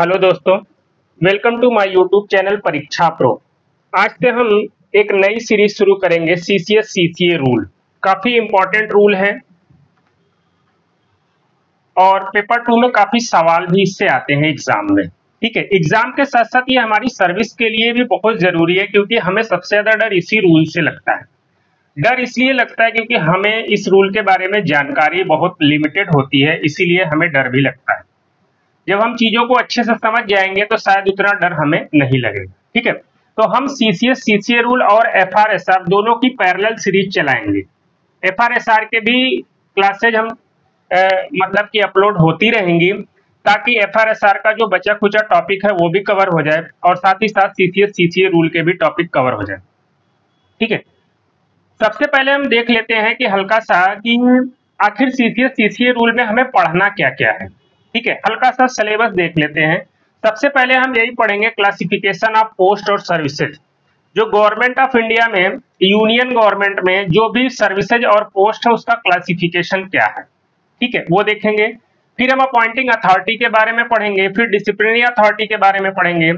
Hello दोस्तों, welcome to my YouTube channel Pariksha pro. आज से हम एक नई सीरीज शुरू करेंगे सीसीएस सीसीए रूल। काफी इंपॉर्टेंट रूल है और पेपर 2 में काफी सवाल भी इससे आते हैं एग्जाम में। ठीक है, एग्जाम के साथ साथ ये हमारी सर्विस के लिए भी बहुत जरूरी है, क्योंकि हमें सबसे ज्यादा डर इसी रूल से लगता है। डर इसलिए लगता है क्योंकि हमें इस रूल के बारे में जानकारी बहुत लिमिटेड होती है, इसीलिए हमें डर भी लगता है। जब हम चीजों को अच्छे से समझ जाएंगे तो शायद उतना डर हमें नहीं लगेगा। ठीक है, तो हम सीसीएस सीसीए रूल और एफआरएसआर दोनों की पैरेलल सीरीज चलाएंगे। एफआरएसआर के भी क्लासेज हम मतलब कि अपलोड होती रहेंगी, ताकि एफआरएसआर का जो बचा खुचा टॉपिक है वो भी कवर हो जाए और साथ ही साथ सीसीएस सीसीए रूल के भी टॉपिक कवर हो जाए। ठीक है, सबसे पहले हम देख लेते हैं कि हल्का सा कि आखिर सीसीएस सीसीए रूल में हमें पढ़ना क्या क्या है। ठीक है, हल्का सा सिलेबस देख लेते हैं। सबसे पहले हम यही पढ़ेंगे क्लासिफिकेशन ऑफ पोस्ट और सर्विसेज। जो गवर्नमेंट ऑफ इंडिया में, यूनियन गवर्नमेंट में जो भी सर्विसेज और पोस्ट है उसका क्लासिफिकेशन क्या है। ठीक है, वो देखेंगे। फिर हम अपॉइंटिंग अथॉरिटी के बारे में पढ़ेंगे, फिर डिसिप्लिनरी अथॉरिटी के बारे में पढ़ेंगे।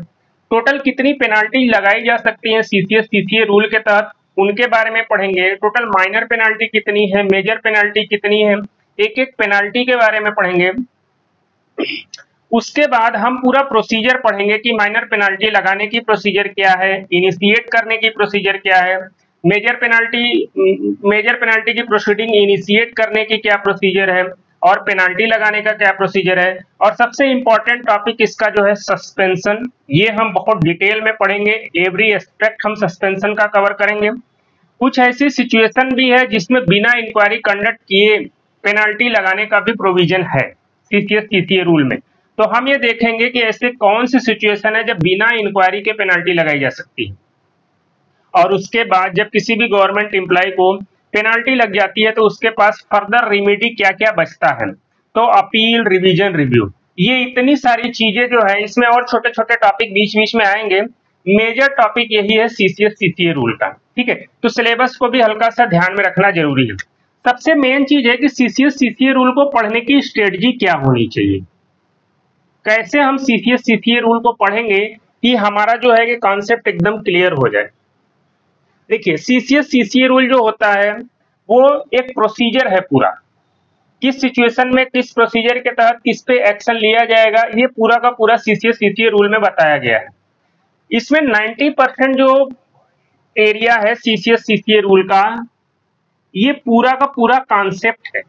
टोटल कितनी पेनाल्टी लगाई जा सकती है सीसीएस सीसीए रूल के तहत, उनके बारे में पढ़ेंगे। टोटल माइनर पेनाल्टी कितनी है, मेजर पेनाल्टी कितनी है, एक एक पेनाल्टी के बारे में पढ़ेंगे। उसके बाद हम पूरा प्रोसीजर पढ़ेंगे कि माइनर पेनाल्टी लगाने की प्रोसीजर क्या है, इनिशिएट करने की प्रोसीजर क्या है, मेजर पेनाल्टी की प्रोसीडिंग इनिशिएट करने की क्या प्रोसीजर है और पेनाल्टी लगाने का क्या प्रोसीजर है। और सबसे इंपॉर्टेंट टॉपिक इसका जो है सस्पेंशन, ये हम बहुत डिटेल में पढ़ेंगे। एवरी एस्पेक्ट हम सस्पेंशन का कवर करेंगे। कुछ ऐसी सिचुएशन भी है जिसमें बिना इंक्वायरी कंडक्ट किए पेनाल्टी लगाने का भी प्रोविजन है सीसीएस सीसीए रूल में। तो हम ये देखेंगे कि ऐसे कौन सी सिचुएशन है जब बिना इंक्वायरी के पेनाल्टी लगाई जा सकती है। और उसके बाद जब किसी भी गवर्नमेंट एम्प्लॉय को पेनाल्टी लग जाती है तो उसके पास फर्दर रेमेडी क्या क्या बचता है। तो अपील, रिवीजन, रिव्यू, ये इतनी सारी चीजें जो है, इसमें और छोटे छोटे टॉपिक बीच बीच में आएंगे। मेजर टॉपिक यही है सीसीएस सीसीए रूल का। ठीक है, तो सिलेबस को भी हल्का सा ध्यान में रखना जरूरी है। सबसे मेन चीज है कि सीसीएस सीसीए रूल को पढ़ने की स्ट्रेटजी क्या होनी चाहिए। कैसे हम सीसीएस सीसीए रूल को पढ़ेंगे कि हमारा जो है कि कॉन्सेप्ट एकदम क्लियर हो जाए। देखिए, सीसीएस सीसीए रूल जो होता है वो एक प्रोसीजर है पूरा, किस सिचुएशन में किस प्रोसीजर के तहत किस पे एक्शन लिया जाएगा, ये पूरा का पूरा सीसीएस सीसीए रूल में बताया गया है। इसमें 90% जो एरिया है सीसीएस सीसीए रूल का, ये पूरा का पूरा कॉन्सेप्ट है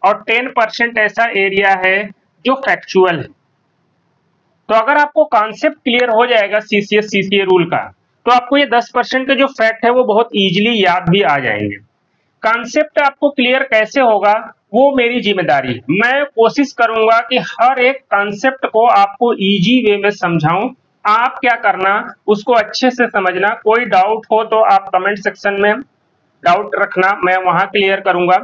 और 10% ऐसा एरिया है जो फैक्चुअल है। तो अगर आपको कॉन्सेप्ट क्लियर हो जाएगा सीसीएस सीसीए रूल का, तो आपको ये 10% के जो फैक्ट है वो बहुत इजीली याद भी आ जाएंगे। कॉन्सेप्ट आपको क्लियर कैसे होगा वो मेरी जिम्मेदारी है। मैं कोशिश करूंगा कि हर एक कॉन्सेप्ट को आपको इजी वे में समझाऊं। आप क्या करना, उसको अच्छे से समझना। कोई डाउट हो तो आप कमेंट सेक्शन में डाउट रखना, मैं वहां क्लियर करूंगा।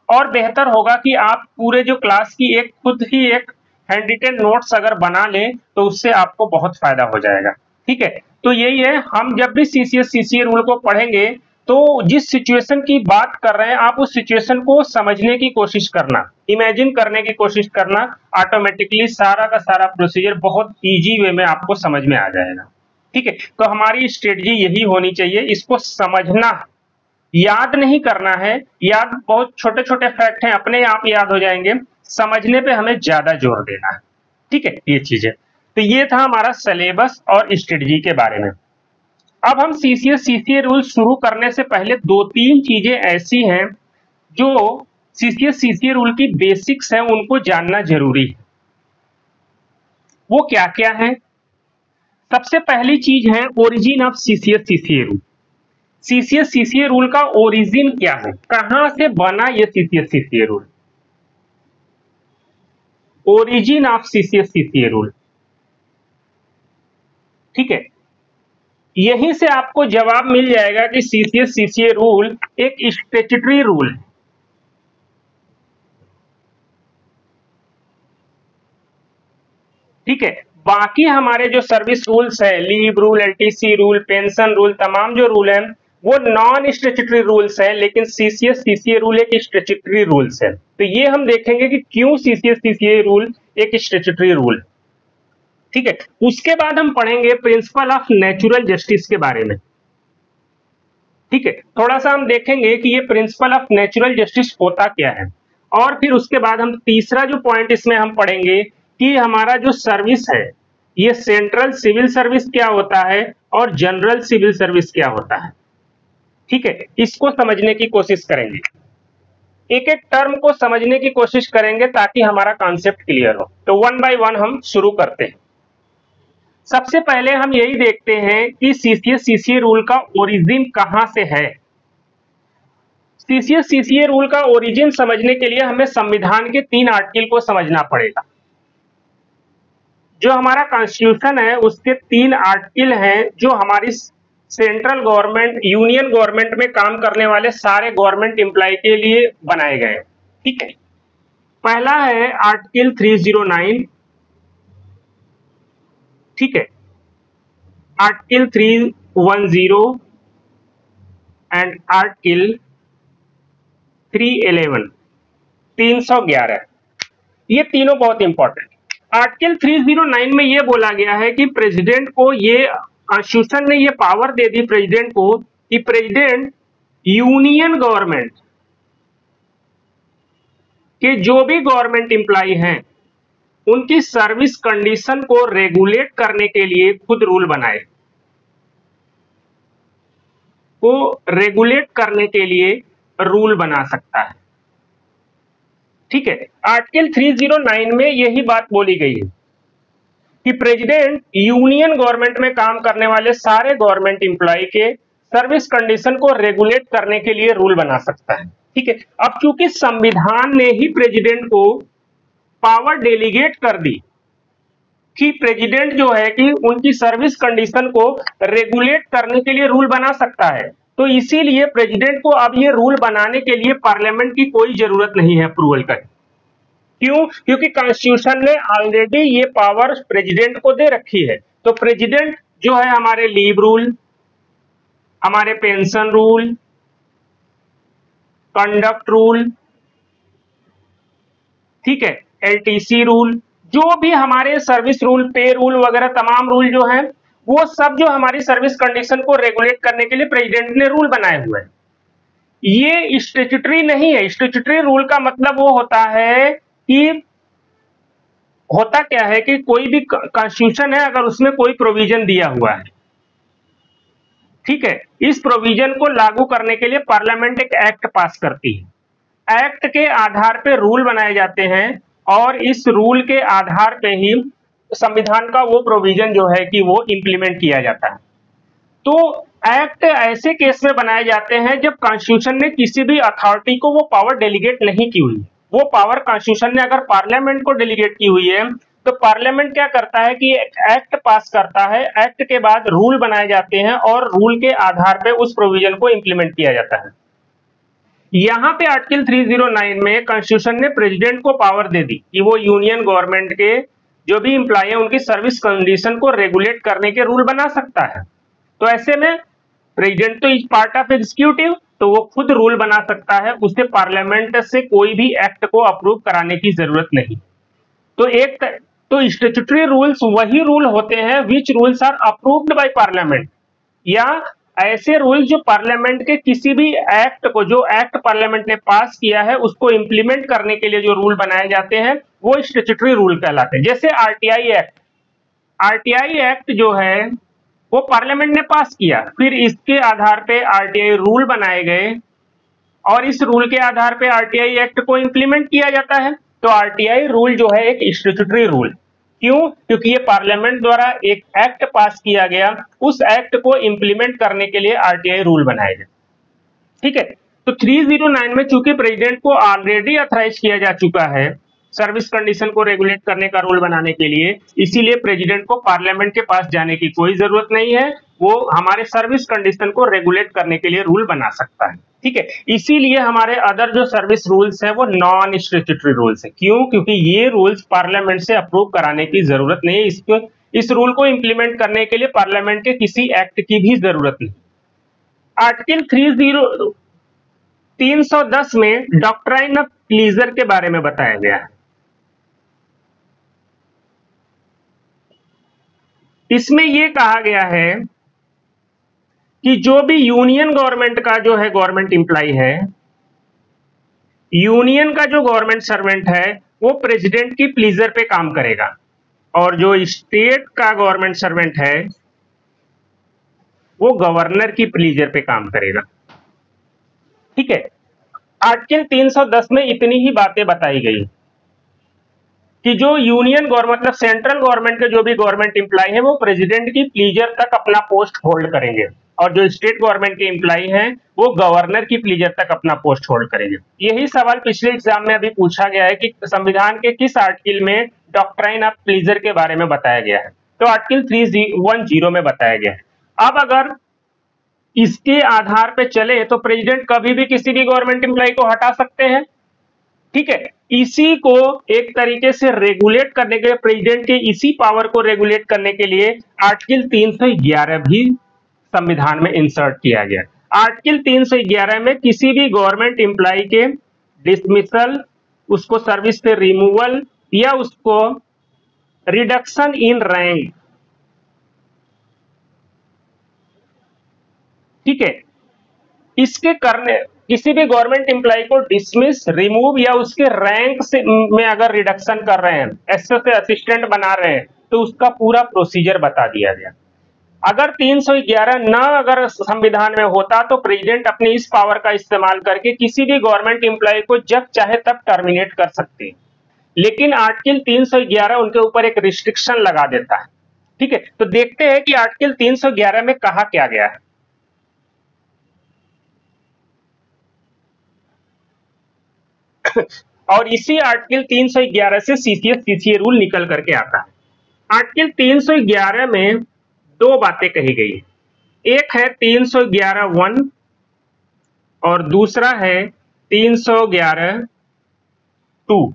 और बेहतर होगा कि आप पूरे जो क्लास की एक खुद ही एक हैंड रिटन नोट्स अगर बना लें तो उससे आपको बहुत फायदा हो जाएगा। ठीक है, तो यही है, हम जब भी सीसीएस सीसीए रूल को पढ़ेंगे तो जिस सिचुएशन की बात कर रहे हैं आप उस सिचुएशन को समझने की कोशिश करना, इमेजिन करने की कोशिश करना। ऑटोमेटिकली सारा का सारा प्रोसीजर बहुत इजी वे में आपको समझ में आ जाएगा। ठीक है, तो हमारी स्ट्रेटजी यही होनी चाहिए, इसको समझना, याद नहीं करना है। याद बहुत छोटे छोटे फैक्ट हैं, अपने आप याद हो जाएंगे। समझने पे हमें ज्यादा जोर देना है। ठीक है, ये चीजें। तो ये था हमारा सिलेबस और स्ट्रेटजी के बारे में। अब हम सीसीएस सीसीए रूल शुरू करने से पहले 2-3 चीजें ऐसी हैं जो सीसीएस सीसीए रूल की बेसिक्स हैं, उनको जानना जरूरी है। वो क्या क्या है? सबसे पहली चीज है origin of CCS CCA rule. CCS CCA rule का ओरिजिन क्या है, कहां से बना ये CCS CCA rule. Origin of CCS CCA rule. ठीक है, यहीं से आपको जवाब मिल जाएगा कि सीसीएस सीसीए रूल एक स्टैट्यूटरी रूल है। ठीक है, बाकी हमारे जो सर्विस रूल्स है, leave rule, LTC rule, pension rule, तमाम जो रूल है वो नॉन स्टैट्यूटरी रूल्स है, लेकिन सीसीएस सीसीए रूल एक स्टैट्यूटरी रूल्स है। तो ये हम देखेंगे कि क्यों सीसीएस सीसीए रूल एक स्टैट्यूटरी रूल है। ठीक है। उसके बाद हम पढ़ेंगे प्रिंसिपल ऑफ नेचुरल जस्टिस के बारे में। ठीक है, थोड़ा सा हम देखेंगे कि ये प्रिंसिपल ऑफ नेचुरल जस्टिस होता क्या है, और फिर उसके बाद हम तीसरा जो पॉइंट इसमें हम पढ़ेंगे कि हमारा जो सर्विस है ये सेंट्रल सिविल सर्विस क्या होता है और जनरल सिविल सर्विस क्या होता है। ठीक है, इसको समझने की कोशिश करेंगे, एक एक टर्म को समझने की कोशिश करेंगे ताकि हमारा कॉन्सेप्ट क्लियर हो। तो वन बाय वन हम शुरू करते हैं। सबसे पहले हम यही देखते हैं कि सीसीए रूल का ओरिजिन कहां से है। सीसीए रूल का ओरिजिन समझने के लिए हमें संविधान के 3 आर्टिकल को समझना पड़ेगा। जो हमारा कॉन्स्टिट्यूशन है उसके 3 आर्टिकल हैं जो हमारी सेंट्रल गवर्नमेंट, यूनियन गवर्नमेंट में काम करने वाले सारे गवर्नमेंट एम्प्लॉय के लिए बनाए गए। ठीक है, पहला है आर्टिकल 309। ठीक है, आर्टिकल 310 एंड आर्टिकल 311, 311, ये तीनों बहुत इंपॉर्टेंट। आर्टिकल 309 में ये बोला गया है कि प्रेसिडेंट को, ये कॉन्स्टिट्यूशन ने ये पावर दे दी प्रेसिडेंट को कि प्रेसिडेंट यूनियन गवर्नमेंट के जो भी गवर्नमेंट एम्प्लॉय हैं उनकी सर्विस कंडीशन को रेगुलेट करने के लिए खुद रूल बनाए, को रेगुलेट करने के लिए रूल बना सकता है। ठीक है, आर्टिकल 309 में यही बात बोली गई है कि प्रेसिडेंट यूनियन गवर्नमेंट में काम करने वाले सारे गवर्नमेंट एम्प्लॉय के सर्विस कंडीशन को रेगुलेट करने के लिए रूल बना सकता है। ठीक है, अब चूंकि संविधान ने ही प्रेसिडेंट को पावर डेलीगेट कर दी कि प्रेसिडेंट जो है कि उनकी सर्विस कंडीशन को रेगुलेट करने के लिए रूल बना सकता है, तो इसीलिए प्रेसिडेंट को अब ये रूल बनाने के लिए पार्लियामेंट की कोई जरूरत नहीं है अप्रूवल का। क्यों? क्योंकि कॉन्स्टिट्यूशन ने ऑलरेडी ये पावर प्रेसिडेंट को दे रखी है। तो प्रेसिडेंट जो है हमारे लीव रूल, हमारे पेंशन रूल, कंडक्ट रूल, ठीक है, एलटीसी रूल, जो भी हमारे सर्विस रूल, पे रूल वगैरह तमाम रूल जो हैं वो सब जो हमारी सर्विस कंडीशन को रेगुलेट करने के लिए प्रेसिडेंट ने रूल बनाए हुए हैं। ये स्टैट्यूटरी नहीं है। स्टैट्यूटरी रूल का मतलब वो होता है कि होता क्या है कि कोई भी कॉन्स्टिट्यूशन है अगर उसमें कोई प्रोविजन दिया हुआ है, ठीक है, इस प्रोविजन को लागू करने के लिए पार्लियामेंट एक एक्ट पास करती है। एक्ट के आधार पे रूल बनाए जाते हैं और इस रूल के आधार पे ही संविधान का वो प्रोविजन जो है कि वो इंप्लीमेंट किया जाता है। तो एक्ट ऐसे केस में बनाए जाते हैं जब कॉन्स्टिट्यूशन ने किसी भी अथॉरिटी को वो पावर डेलीगेट नहीं की हुई। वो पावर कॉन्स्टिट्यूशन ने अगर पार्लियामेंट को डेलीगेट की हुई है तो पार्लियामेंट क्या करता है कि एक्ट पास करता है, एक्ट के बाद रूल बनाए जाते हैं और रूल के आधार पे उस प्रोविजन को इंप्लीमेंट किया जाता है। यहां पे आर्टिकल 309 में कॉन्स्टिट्यूशन ने प्रेसिडेंट को पावर दे दी कि वो यूनियन गवर्नमेंट के जो भी एम्प्लॉय है उनकी सर्विस कंडीशन को रेगुलेट करने के रूल बना सकता है। तो ऐसे में प्रेसिडेंट तो इज पार्ट ऑफ एग्जीक्यूटिव, तो वो खुद रूल बना सकता है, उसे पार्लियामेंट से कोई भी एक्ट को अप्रूव कराने की जरूरत नहीं। तो स्टैट्यूटरी रूल्स वही रूल होते हैं which rules are approved by parliament, या ऐसे रूल जो पार्लियामेंट के किसी भी एक्ट को, जो एक्ट पार्लियामेंट ने पास किया है उसको इंप्लीमेंट करने के लिए जो रूल बनाए जाते हैं वो स्टैट्यूटरी रूल कहलाते हैं। जैसे आरटीआई एक्ट, आरटीआई एक्ट जो है वो पार्लियामेंट ने पास किया, फिर इसके आधार पे आरटीआई रूल बनाए गए और इस रूल के आधार पे आरटीआई एक्ट को इंप्लीमेंट किया जाता है। तो आरटीआई रूल जो है एक स्टैट्यूटरी रूल, क्यों? क्योंकि ये पार्लियामेंट द्वारा एक एक्ट पास किया गया, उस एक्ट को इंप्लीमेंट करने के लिए आरटीआई रूल बनाए गए। ठीक है, तो 309 में चूंकि प्रेसिडेंट को ऑलरेडी ऑथराइज किया जा चुका है सर्विस कंडीशन को रेगुलेट करने का रूल बनाने के लिए, इसीलिए प्रेसिडेंट को पार्लियामेंट के पास जाने की कोई जरूरत नहीं है, वो हमारे सर्विस कंडीशन को रेगुलेट करने के लिए रूल बना सकता है। ठीक है, इसीलिए हमारे अदर जो सर्विस रूल्स हैं वो नॉन स्टैट्यूटरी रूल्स है। क्यों? क्योंकि ये रूल्स पार्लियामेंट से अप्रूव कराने की जरूरत नहीं है, इस रूल को इंप्लीमेंट करने के लिए पार्लियामेंट के किसी एक्ट की भी जरूरत नहीं। आर्टिकल 310 में डॉक्ट्राइन ऑफ प्लीजर के बारे में बताया गया है। इसमें ये कहा गया है कि जो भी यूनियन गवर्नमेंट का जो है गवर्नमेंट एम्प्लॉय है, यूनियन का जो गवर्नमेंट सर्वेंट है वो प्रेसिडेंट की प्लीजर पे काम करेगा, और जो स्टेट का गवर्नमेंट सर्वेंट है वो गवर्नर की प्लीजर पे काम करेगा। ठीक है, आर्टिकल 310 में इतनी ही बातें बताई गई कि जो यूनियन गवर्नमेंट मतलब सेंट्रल गवर्नमेंट के जो भी गवर्नमेंट एम्प्लॉय है वो प्रेसिडेंट की प्लीजर तक अपना पोस्ट होल्ड करेंगे, और जो स्टेट गवर्नमेंट के एम्प्लॉय हैं वो गवर्नर की प्लीजर तक अपना पोस्ट होल्ड करेंगे। यही सवाल पिछले एग्जाम में अभी पूछा गया है कि संविधान के किस आर्टिकल में डॉक्ट्राइन ऑफ प्लीजर के बारे में बताया गया है, तो आर्टिकल 310 में बताया गया है। अब अगर इसके आधार पे चले तो प्रेसिडेंट कभी भी किसी भी गवर्नमेंट एम्प्लॉय को हटा सकते हैं। ठीक है, इसी को एक तरीके से रेगुलेट करने के लिए, प्रेसिडेंट के इसी पावर को रेगुलेट करने के लिए आर्टिकल 311 भी संविधान में इंसर्ट किया गया। आर्टिकल 311 में किसी भी गवर्नमेंट एम्प्लॉय के डिसमिसल, उसको सर्विस से रिमूवल या उसको रिडक्शन इन रैंक, ठीक है, इसके करने किसी भी गवर्नमेंट एम्प्लॉय को डिसमिस, रिमूव या उसके रैंक से में अगर रिडक्शन कर रहे हैं, एसओ से असिस्टेंट बना रहे हैं, तो उसका पूरा प्रोसीजर बता दिया गया। अगर 311 न अगर संविधान में होता तो प्रेसिडेंट अपनी इस पावर का इस्तेमाल करके किसी भी गवर्नमेंट एम्प्लॉय को जब चाहे तब टर्मिनेट कर सकते हैं, लेकिन आर्टिकल 311 उनके ऊपर एक रिस्ट्रिक्शन लगा देता है। ठीक है, तो देखते हैं कि आर्टिकल 311 में कहा क्या गया है। और इसी आर्टिकल 311 से सीसीएस सीसीए रूल निकल करके आता है। आर्टिकल 311 में दो बातें कही गई है, एक है 311(1) और दूसरा है 311(2).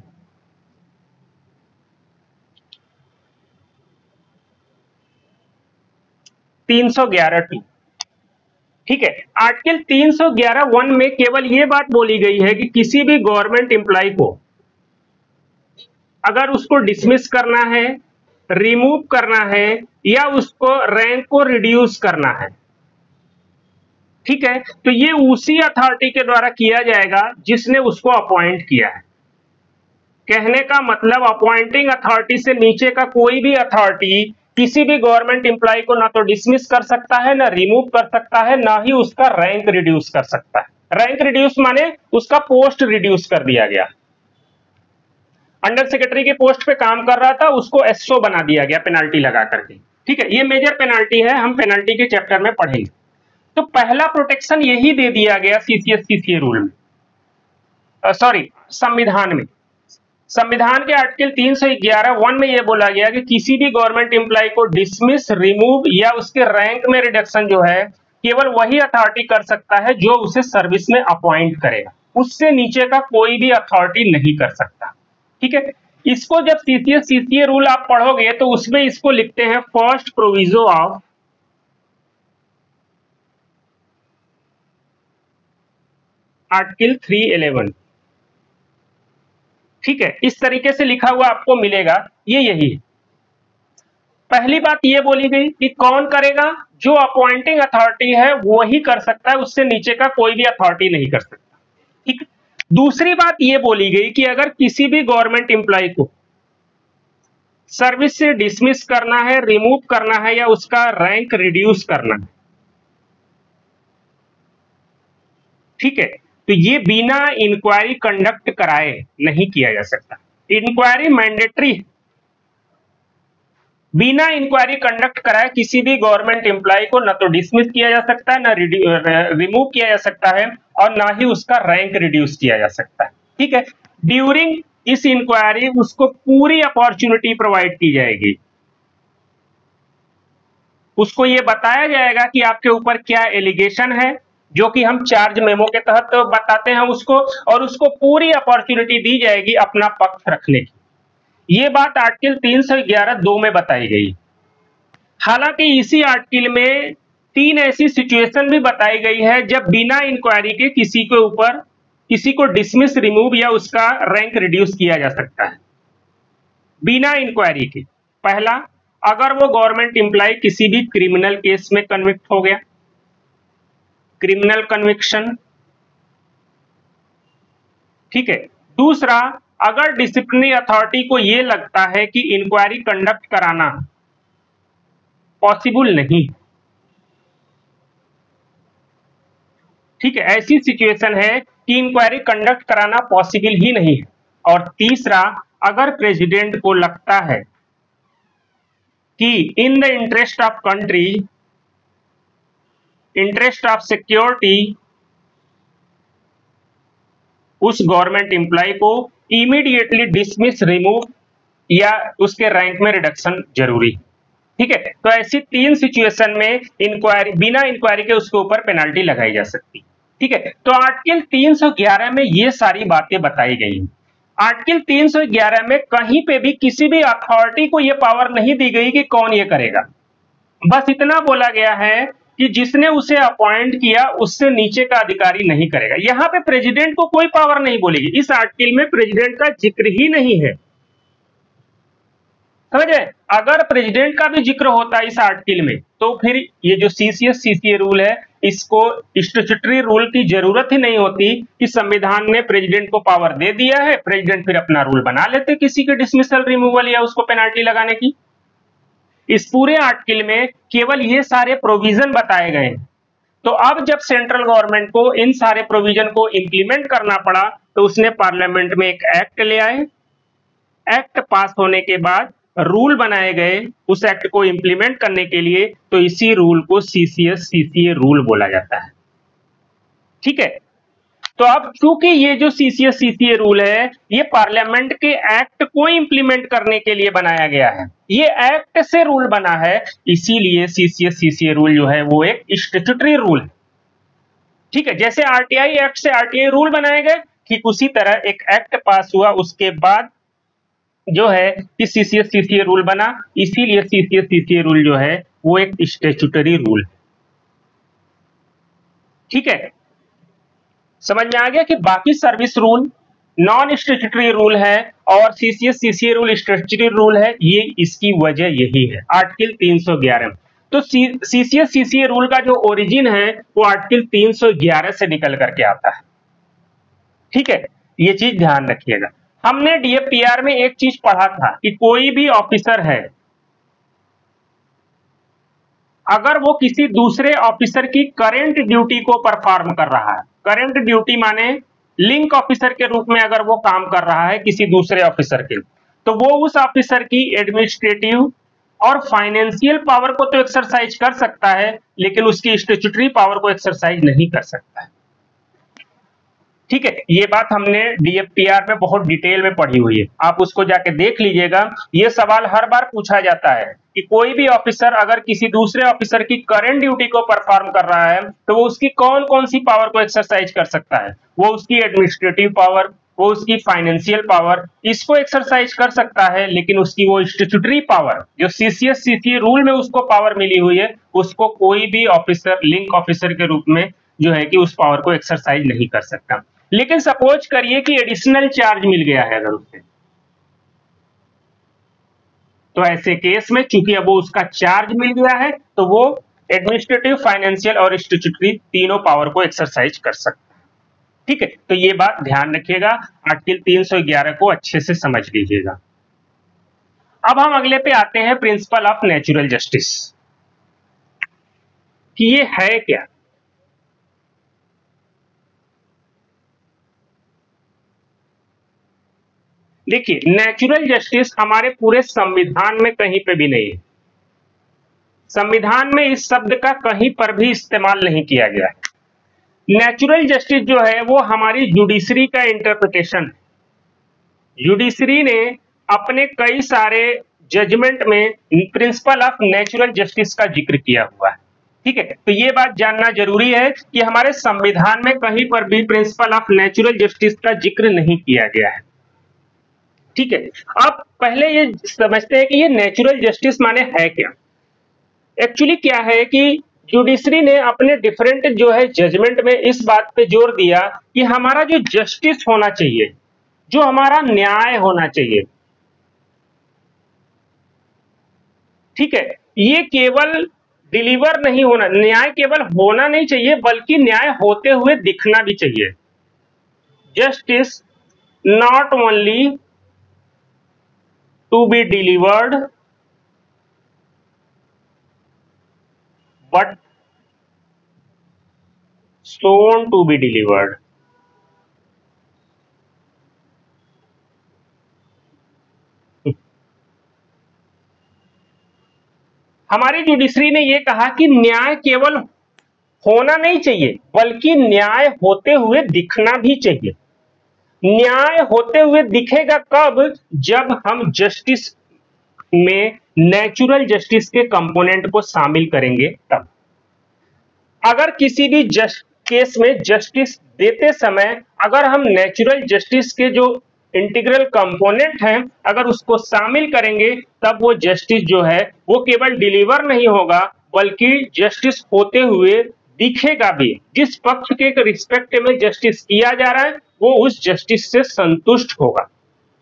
ठीक है, आर्टिकल 311(1) में केवल यह बात बोली गई है कि किसी भी गवर्नमेंट एम्प्लॉय को अगर उसको डिसमिस करना है, रिमूव करना है या उसको रैंक को रिड्यूस करना है, ठीक है, तो ये उसी अथॉरिटी के द्वारा किया जाएगा जिसने उसको अपॉइंट किया है। कहने का मतलब अपॉइंटिंग अथॉरिटी से नीचे का कोई भी अथॉरिटी किसी भी गवर्नमेंट एम्प्लॉय को ना तो डिसमिस कर सकता है, ना रिमूव कर सकता है, ना ही उसका रैंक रिड्यूस कर सकता है। रैंक रिड्यूस माने उसका पोस्ट रिड्यूस कर दिया गया। अंडर सेक्रेटरी के पोस्ट पे काम कर रहा था, उसको एसओ बना दिया गया पेनाल्टी लगा करके। ठीक है, ये मेजर पेनाल्टी है, हम पेनाल्टी के चैप्टर में पढ़ेंगे। तो पहला प्रोटेक्शन यही दे दिया गया सीसीएस सीसीए रूल में, सॉरी संविधान में। संविधान के आर्टिकल 311(1) में यह बोला गया कि किसी भी गवर्नमेंट एम्प्लॉय को डिसमिस, रिमूव या उसके रैंक में रिडक्शन जो है केवल वही अथॉरिटी कर सकता है जो उसे सर्विस में अपॉइंट करेगा, उससे नीचे का कोई भी अथॉरिटी नहीं कर सकता। ठीक है, इसको जब सीसीएस सीसीए रूल आप पढ़ोगे तो उसमें इसको लिखते हैं फर्स्ट प्रोविजो ऑफ आर्टिकल 311। ठीक है, इस तरीके से लिखा हुआ आपको मिलेगा, ये यही है। पहली बात ये बोली गई कि कौन करेगा, जो अपॉइंटिंग अथॉरिटी है वही कर सकता है, उससे नीचे का कोई भी अथॉरिटी नहीं कर सकता। ठीक, दूसरी बात ये बोली गई कि अगर किसी भी गवर्नमेंट एम्प्लॉय को सर्विस से डिसमिस करना है, रिमूव करना है या उसका रैंक रिड्यूस करना है, ठीक है, तो ये बिना इंक्वायरी कंडक्ट कराए नहीं किया जा सकता। इंक्वायरी मैंडेटरी, बिना इंक्वायरी कंडक्ट कराए किसी भी गवर्नमेंट एम्प्लॉय को ना तो डिसमिस किया जा सकता है, ना रिमूव किया जा सकता है, और ना ही उसका रैंक रिड्यूस किया जा सकता है। ठीक है, ड्यूरिंग इस इंक्वायरी उसको पूरी अपॉर्चुनिटी प्रोवाइड की जाएगी, उसको ये बताया जाएगा कि आपके ऊपर क्या एलिगेशन है, जो कि हम चार्ज मेमो के तहत बताते हैं उसको, और उसको पूरी अपॉर्चुनिटी दी जाएगी अपना पक्ष रखने की। ये बात आर्टिकल 311(2) में बताई गई। हालांकि इसी आर्टिकल में 3 ऐसी सिचुएशन भी बताई गई है जब बिना इंक्वायरी के किसी के ऊपर किसी को डिसमिस, रिमूव या उसका रैंक रिड्यूस किया जा सकता है, बिना इंक्वायरी के। पहला, अगर वो गवर्नमेंट एम्प्लॉय किसी भी क्रिमिनल केस में कन्विक्ट हो गया, क्रिमिनल कन्विक्शन, ठीक है। दूसरा, अगर डिसिप्लिनरी अथॉरिटी को यह लगता है कि इंक्वायरी कंडक्ट कराना पॉसिबल नहीं, ठीक है, ऐसी सिचुएशन है कि इंक्वायरी कंडक्ट कराना पॉसिबल ही नहीं है। और तीसरा, अगर प्रेसिडेंट को लगता है कि in the interest of country, interest of security, उस गवर्नमेंट एम्प्लॉय को इमीडिएटली डिसमिस, रिमूव या उसके रैंक में रिडक्शन जरूरी, ठीक है। तो ऐसी 3 सिचुएशन में इंक्वायरी, बिना इंक्वायरी के उसके ऊपर पेनल्टी लगाई जा सकती, ठीक है। तो आर्टिकल 311 में ये सारी बातें बताई गई। आर्टिकल 311 में कहीं पे भी किसी भी अथॉरिटी को यह पावर नहीं दी गई कि कौन ये करेगा। बस इतना बोला गया है कि जिसने उसे अपॉइंट किया उससे नीचे का अधिकारी नहीं करेगा। यहां पे प्रेसिडेंट को कोई पावर नहीं बोलेगी। इस आर्टिकल में प्रेसिडेंट का जिक्र ही नहीं है, समझे। अगर प्रेसिडेंट का भी जिक्र होता है इस आर्टिकल में तो फिर ये जो सीसीएस सीसीए रूल है, इसको स्टैट्यूटरी रूल की जरूरत ही नहीं होती कि संविधान ने प्रेसिडेंट को पावर दे दिया है, प्रेसिडेंट फिर अपना रूल बना लेते किसी के डिसमिसल, रिमूवल या उसको पेनल्टी लगाने की। इस पूरे आर्टिकल में केवल ये सारे प्रोविजन बताए गए हैं। तो अब जब सेंट्रल गवर्नमेंट को इन सारे प्रोविजन को इंप्लीमेंट करना पड़ा तो उसने पार्लियामेंट में एक एक्ट ले आए। एक्ट पास होने के बाद रूल बनाए गए उस एक्ट को इंप्लीमेंट करने के लिए, तो इसी रूल को सीसीएस सीसीए रूल बोला जाता है, ठीक है। तो अब चूंकि ये जो सीसीएस सीसीए रूल है ये पार्लियामेंट के एक्ट को इंप्लीमेंट करने के लिए बनाया गया है, ये एक्ट से रूल बना है, इसीलिए सीसीएस सीसीए रूल जो है वो एक स्टैट्यूटरी रूल है, ठीक है। जैसे आरटीआई एक्ट से आरटीआई रूल बनाए गए, ठीक उसी तरह एक एक्ट पास हुआ उसके बाद जो है कि सीसीएस सीसीए रूल बना, इसीलिए सीसीएस सीसीए रूल जो है वो एक स्टैट्यूटरी रूल है, ठीक है। समझ में आ गया कि बाकी service rule non statutory rule है और CCS CCA rule statutory rule है। ये इसकी वजह यही है आर्टिकल 311। तो सीसीएस सीसीए रूल का जो ओरिजिन है वो आर्टिकल 311 से निकल करके आता है, ठीक है। ये चीज ध्यान रखिएगा। हमने डीएफपीआर में एक चीज पढ़ा था कि कोई भी ऑफिसर है अगर वो किसी दूसरे ऑफिसर की करेंट ड्यूटी को परफॉर्म कर रहा है, करेंट ड्यूटी माने लिंक ऑफिसर के रूप में अगर वो काम कर रहा है किसी दूसरे ऑफिसर के, तो वो उस ऑफिसर की एडमिनिस्ट्रेटिव और फाइनेंशियल पावर को तो एक्सरसाइज कर सकता है लेकिन उसकी स्टैट्यूटरी पावर को एक्सरसाइज नहीं कर सकता है, ठीक है। ये बात हमने डीएफपीआर में बहुत डिटेल में पढ़ी हुई है, आप उसको जाके देख लीजिएगा। ये सवाल हर बार पूछा जाता है कि कोई भी ऑफिसर अगर किसी दूसरे ऑफिसर की करंट ड्यूटी को परफॉर्म कर रहा है तो वो उसकी कौन कौन सी पावर को एक्सरसाइज कर सकता है। वो उसकी एडमिनिस्ट्रेटिव पावर, वो उसकी फाइनेंशियल पावर, इसको एक्सरसाइज कर सकता है, लेकिन उसकी वो स्टैट्यूटरी पावर जो सीसीएस सीसीए रूल में उसको पावर मिली हुई है उसको कोई भी ऑफिसर लिंक ऑफिसर के रूप में जो है कि उस पावर को एक्सरसाइज नहीं कर सकता। लेकिन सपोज करिए कि एडिशनल चार्ज मिल गया है अगर उससे, तो ऐसे केस में चूंकि अब वो उसका चार्ज मिल गया है तो वो एडमिनिस्ट्रेटिव, फाइनेंशियल और स्टैट्यूटरी तीनों पावर को एक्सरसाइज कर सकता है, ठीक है। तो ये बात ध्यान रखिएगा, आर्टिकल 311 को अच्छे से समझ लीजिएगा। अब हम अगले पे आते हैं प्रिंसिपल ऑफ नेचुरल जस्टिस कि ये है क्या। देखिए, नेचुरल जस्टिस हमारे पूरे संविधान में कहीं पे भी नहीं है। संविधान में इस शब्द का कहीं पर भी इस्तेमाल नहीं किया गया है। नेचुरल जस्टिस जो है वो हमारी जुडिशरी का इंटरप्रिटेशन है। जुडिशरी ने अपने कई सारे जजमेंट में प्रिंसिपल ऑफ नेचुरल जस्टिस का जिक्र किया हुआ है, ठीक है। तो ये बात जानना जरूरी है कि हमारे संविधान में कहीं पर भी प्रिंसिपल ऑफ नेचुरल जस्टिस का जिक्र नहीं किया गया है, ठीक है। अब पहले ये समझते हैं कि ये नेचुरल जस्टिस माने है क्या। एक्चुअली क्या है कि जुडिशरी ने अपने डिफरेंट जो है जजमेंट में इस बात पे जोर दिया कि हमारा जो जस्टिस होना चाहिए, जो हमारा न्याय होना चाहिए, ठीक है, ये केवल डिलीवर नहीं होना, न्याय केवल होना नहीं चाहिए बल्कि न्याय होते हुए दिखना भी चाहिए। Justice not only to be delivered but shown to be delivered। हमारी जुडिशरी ने यह कहा कि न्याय केवल होना नहीं चाहिए बल्कि न्याय होते हुए दिखना भी चाहिए। न्याय होते हुए दिखेगा कब? जब हम जस्टिस में नेचुरल जस्टिस के कंपोनेंट को शामिल करेंगे तब। अगर किसी भी केस में जस्टिस देते समय अगर हम नेचुरल जस्टिस के जो इंटीग्रल कंपोनेंट हैं अगर उसको शामिल करेंगे तब वो जस्टिस जो है वो केवल डिलीवर नहीं होगा बल्कि जस्टिस होते हुए दिखेगा भी। जिस पक्ष के रिस्पेक्ट में जस्टिस किया जा रहा है वो उस जस्टिस से संतुष्ट होगा,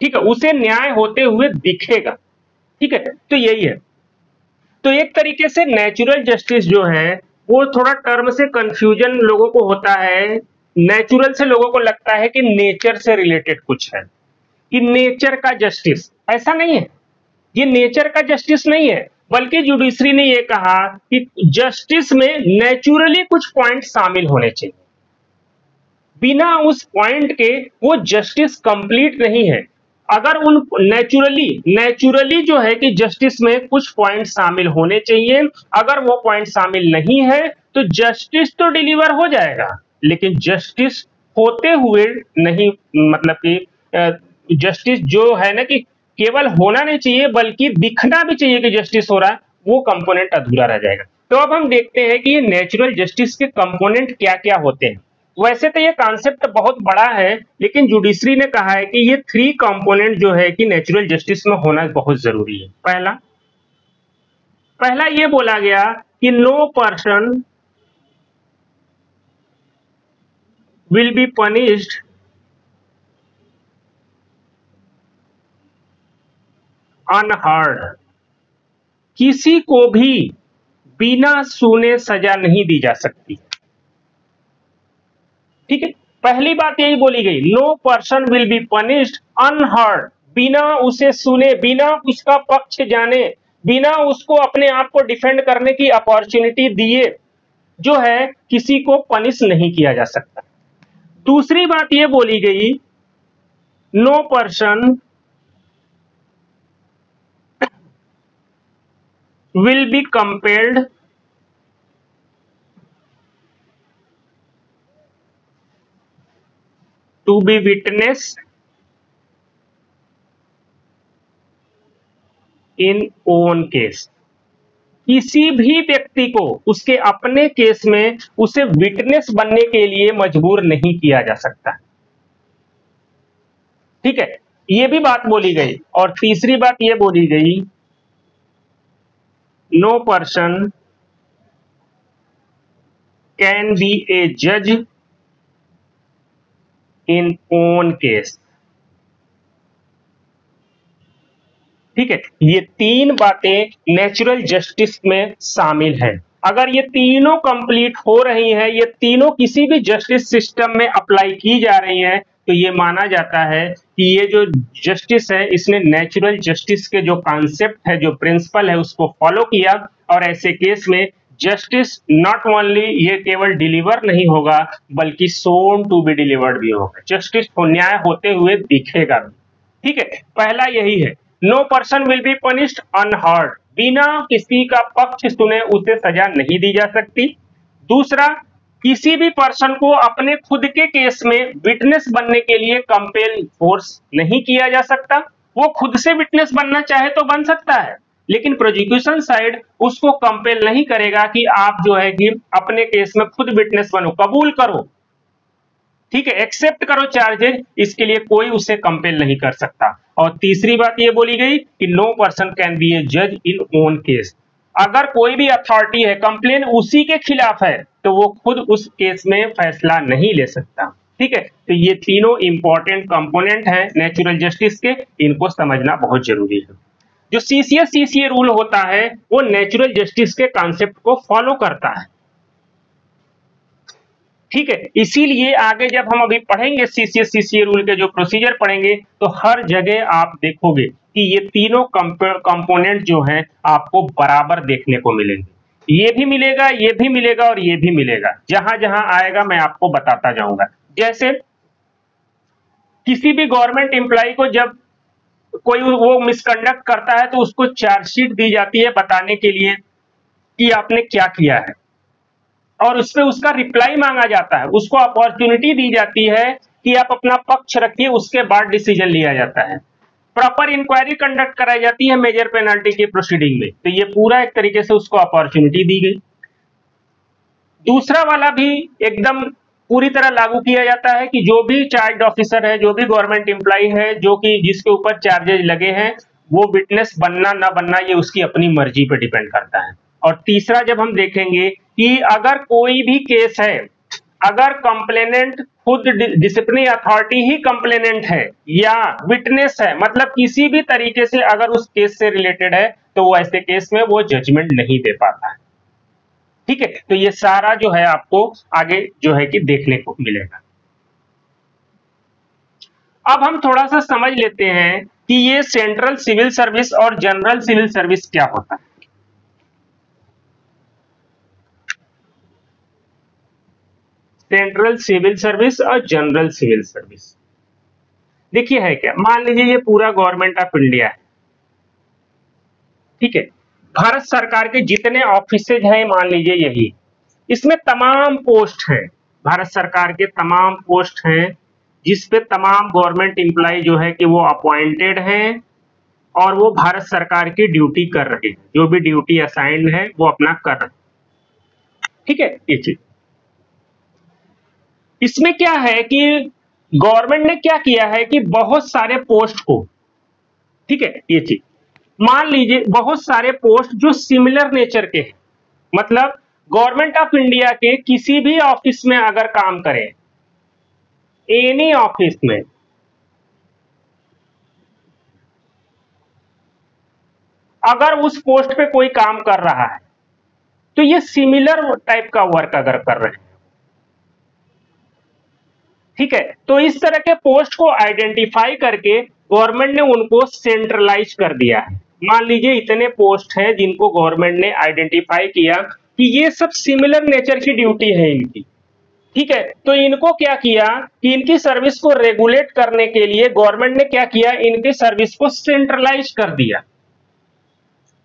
ठीक है, उसे न्याय होते हुए दिखेगा, ठीक है। तो यही है। तो एक तरीके से नेचुरल जस्टिस जो है वो थोड़ा टर्म से कंफ्यूजन लोगों को होता है। नेचुरल से लोगों को लगता है कि नेचर से रिलेटेड कुछ है, कि नेचर का जस्टिस, ऐसा नहीं है, ये नेचर का जस्टिस नहीं है बल्कि जुडिशरी ने ये कहा कि जस्टिस में नेचुरली कुछ पॉइंट शामिल होने चाहिए। बिना उस पॉइंट के वो जस्टिस कंप्लीट नहीं है। अगर उन नेचुरली जो है कि जस्टिस में कुछ पॉइंट शामिल होने चाहिए, अगर वो पॉइंट शामिल नहीं है तो जस्टिस तो डिलीवर हो जाएगा लेकिन जस्टिस होते हुए नहीं, मतलब कि जस्टिस जो है ना कि केवल होना नहीं चाहिए बल्कि दिखना भी चाहिए कि जस्टिस हो रहा है, वो कंपोनेंट अधूरा रह जाएगा। तो अब हम देखते हैं कि ये नेचुरल जस्टिस के कंपोनेंट क्या क्या होते हैं। वैसे तो ये कॉन्सेप्ट बहुत बड़ा है लेकिन जुडिशरी ने कहा है कि ये 3 कंपोनेंट जो है कि नेचुरल जस्टिस में होना बहुत जरूरी है। पहला ये बोला गया कि no person will be punished unheard, किसी को भी बिना सुने सजा नहीं दी जा सकती, ठीक है। पहली बात यही बोली गई, no person will be punished unheard, बिना उसे सुने, बिना उसका पक्ष जाने, बिना उसको अपने आप को डिफेंड करने की अपॉर्चुनिटी दिए जो है किसी को पनिश नहीं किया जा सकता। दूसरी बात यह बोली गई, no person will be compelled to be witness in own case, किसी भी व्यक्ति को उसके अपने केस में उसे विटनेस बनने के लिए मजबूर नहीं किया जा सकता, ठीक है, ये भी बात बोली गई। और तीसरी बात ये बोली गई, no person can be a judge in own case, ठीक है। ये 3 बातें नेचुरल जस्टिस में शामिल हैं। अगर ये तीनों कंप्लीट हो रही हैं, ये तीनों किसी भी जस्टिस सिस्टम में अप्लाई की जा रही हैं तो ये माना जाता है कि ये जो जस्टिस है इसने नेचुरल जस्टिस के जो कॉन्सेप्ट है, जो प्रिंसिपल है उसको फॉलो किया। और ऐसे केस में जस्टिस नॉट ओनली ये केवल डिलीवर नहीं होगा बल्कि सोन टू बी डिलीवर्ड भी होगा, जस्टिस को न्याय होते हुए दिखेगा भी, ठीक है। पहला यही है, no person will be punished unheard, बिना किसी का पक्ष सुने उसे सजा नहीं दी जा सकती। दूसरा, किसी भी पर्सन को अपने खुद के केस में विटनेस बनने के लिए कंपेल फोर्स नहीं किया जा सकता। वो खुद से विटनेस बनना चाहे तो बन सकता है लेकिन प्रोसिक्यूशन साइड उसको कंपेल नहीं करेगा कि आप जो है कि अपने केस में खुद विटनेस बनो, कबूल करो, ठीक है, एक्सेप्ट करो चार्जेज, इसके लिए कोई उसे कंपेल नहीं कर सकता। और तीसरी बात ये बोली गई कि नो पर्सन कैन बी ए जज इन ओन केस, अगर कोई भी अथॉरिटी है, कंप्लेन उसी के खिलाफ है तो वो खुद उस केस में फैसला नहीं ले सकता, ठीक है। तो ये तीनों इंपॉर्टेंट कंपोनेंट हैं नेचुरल जस्टिस के, इनको समझना बहुत जरूरी है। जो सीसीएस सीसीए रूल होता है वो नेचुरल जस्टिस के कॉन्सेप्ट को फॉलो करता है। ठीक है, इसीलिए आगे जब हम अभी पढ़ेंगे सीसीएस सीसीए रूल के जो प्रोसीजर पढ़ेंगे तो हर जगह आप देखोगे कि ये तीनों कंपोनेंट जो हैं आपको बराबर देखने को मिलेंगे। ये भी मिलेगा, ये भी मिलेगा और ये भी मिलेगा। जहां जहां आएगा मैं आपको बताता जाऊंगा। जैसे किसी भी गवर्नमेंट एम्प्लॉय को जब कोई वो मिसकंडक्ट करता है तो उसको चार्जशीट दी जाती है बताने के लिए कि आपने क्या किया है, और उस पर उसका रिप्लाई मांगा जाता है, उसको अपॉर्चुनिटी दी जाती है कि आप अपना पक्ष रखिए, उसके बाद डिसीजन लिया जाता है। प्रॉपर इंक्वायरी कंडक्ट कराई जाती है मेजर पेनल्टी की प्रोसीडिंग में, तो ये पूरा एक तरीके से उसको अपॉर्चुनिटी दी गई। दूसरा वाला भी एकदम पूरी तरह लागू किया जाता है कि जो भी चार्ज ऑफिसर है, जो भी गवर्नमेंट एम्प्लॉय है, जो कि जिसके ऊपर चार्जेज लगे हैं, वो विटनेस बनना ना बनना ये उसकी अपनी मर्जी पर डिपेंड करता है। और तीसरा जब हम देखेंगे कि अगर कोई भी केस है, अगर कंप्लेनेंट खुद डिसिप्लिनरी अथॉरिटी ही कंप्लेनेंट है या विटनेस है, मतलब किसी भी तरीके से अगर उस केस से रिलेटेड है, तो वो ऐसे केस में वो जजमेंट नहीं दे पाता है। ठीक है, तो ये सारा जो है आपको आगे जो है कि देखने को मिलेगा। अब हम थोड़ा सा समझ लेते हैं कि ये सेंट्रल सिविल सर्विस और जनरल सिविल सर्विस क्या होता है। सेंट्रल सिविल सर्विस और जनरल सिविल सर्विस देखिए है क्या। मान लीजिए ये पूरा गवर्नमेंट ऑफ इंडिया है, ठीक है, भारत सरकार के जितने ऑफिसेज हैं मान लीजिए यही, इसमें तमाम पोस्ट हैं, भारत सरकार के तमाम पोस्ट हैं जिस पे तमाम गवर्नमेंट एम्प्लॉय जो है कि वो अपॉइंटेड हैं और वो भारत सरकार की ड्यूटी कर रहे हैं, जो भी ड्यूटी असाइंड है वो अपना कर रहे हैं। ठीक है, ये चीज इसमें क्या है कि गवर्नमेंट ने क्या किया है कि बहुत सारे पोस्ट को, ठीक है, ये चीज मान लीजिए बहुत सारे पोस्ट जो सिमिलर नेचर के हैं, मतलब गवर्नमेंट ऑफ इंडिया के किसी भी ऑफिस में अगर काम करें, एनी ऑफिस में, अगर उस पोस्ट पे कोई काम कर रहा है तो ये सिमिलर टाइप का वर्क अगर कर रहे हैं, ठीक है, तो इस तरह के पोस्ट को आइडेंटिफाई करके गवर्नमेंट ने उनको सेंट्रलाइज कर दिया है। मान लीजिए इतने पोस्ट हैं जिनको गवर्नमेंट ने आइडेंटिफाई किया कि ये सब सिमिलर नेचर की ड्यूटी है इनकी, ठीक है, तो इनको क्या किया कि इनकी सर्विस को रेगुलेट करने के लिए गवर्नमेंट ने क्या किया, इनकी सर्विस को सेंट्रलाइज कर दिया।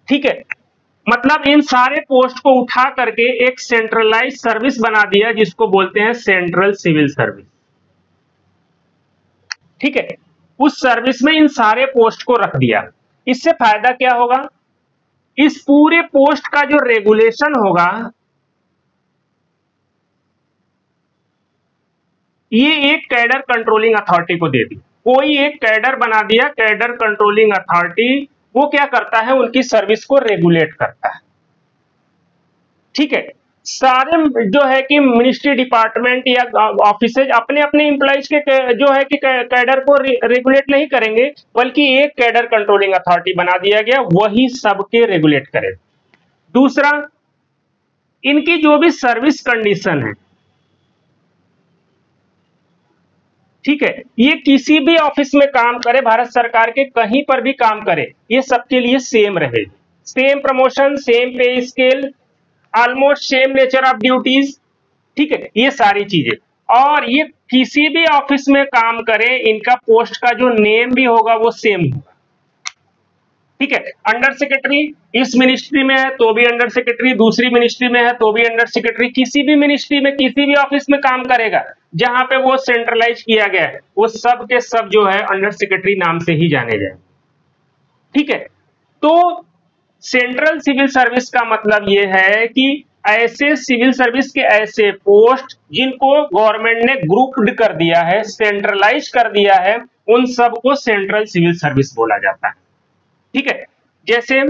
ठीक है, मतलब इन सारे पोस्ट को उठा करके एक सेंट्रलाइज सर्विस बना दिया जिसको बोलते हैं सेंट्रल सिविल सर्विस। ठीक है, उस सर्विस में इन सारे पोस्ट को रख दिया। इससे फायदा क्या होगा, इस पूरे पोस्ट का जो रेगुलेशन होगा ये एक कैडर कंट्रोलिंग अथॉरिटी को दे दी, कोई एक कैडर बना दिया, कैडर कंट्रोलिंग अथॉरिटी, वो क्या करता है, उनकी सर्विस को रेगुलेट करता है। ठीक है, सारे जो है कि मिनिस्ट्री डिपार्टमेंट या ऑफिसेज अपने अपने एम्प्लॉइज के जो है कि कैडर को रेगुलेट नहीं करेंगे, बल्कि एक कैडर कंट्रोलिंग अथॉरिटी बना दिया गया, वही सबके रेगुलेट करे। दूसरा, इनकी जो भी सर्विस कंडीशन है, ठीक है, ये किसी भी ऑफिस में काम करे, भारत सरकार के कहीं पर भी काम करे, ये सबके लिए सेम रहे, सेम प्रमोशन, सेम पे scale, almost same nature of duties. ठीक है, ये सारी चीजें, और ये किसी भी ऑफिस में काम करे, इनका पोस्ट का जो नेम भी होगा वो सेम होगा। ठीक है, अंडर सेक्रेटरी इस मिनिस्ट्री में है तो भी अंडर सेक्रेटरी, दूसरी मिनिस्ट्री में है तो भी अंडर सेक्रेटरी, किसी भी मिनिस्ट्री में किसी भी ऑफिस में काम करेगा जहां पे वो सेंट्रलाइज किया गया है, वो सब के सब जो है अंडर सेक्रेटरी नाम से ही जाने जाए। ठीक है, तो सेंट्रल सिविल सर्विस का मतलब ये है कि ऐसे सिविल सर्विस के ऐसे पोस्ट जिनको गवर्नमेंट ने ग्रुप्ड कर दिया है, सेंट्रलाइज कर दिया है, उन सबको सेंट्रल सिविल सर्विस बोला जाता है। ठीक है, जैसे